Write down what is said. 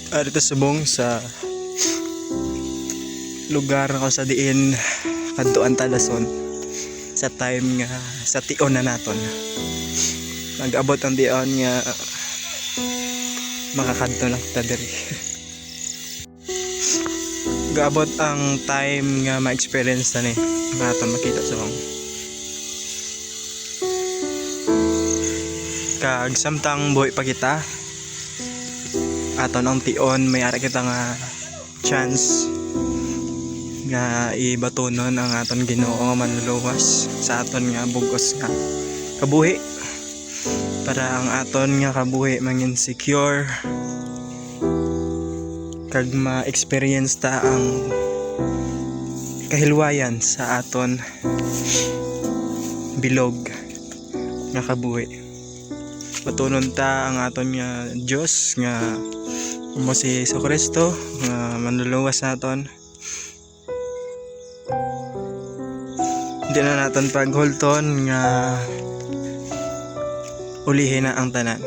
Dito subong sa lugar ko sa diin kadtuan Talason sa time nga sa tion na naton. Nag-abot ang tion nga makakadto lang ta diri. Gabot ang time nga ma-experience na ni naton makita sa mga kag samtang buhay pa kita aton ang tion may ara kita nga chance nga ibatunon ang aton Ginoo nga manluluwas sa aton nga bugos nga kabuhi para ang aton nga kabuhi mangin secure kag ma-experience ta ang kahilwayan sa aton bilog nga kabuhi. Patunon ta ang aton nga Dios nga mo si Jesucristo nga manluluwas naton. Hindi na naton paghulton nga ulihin na ang tanan.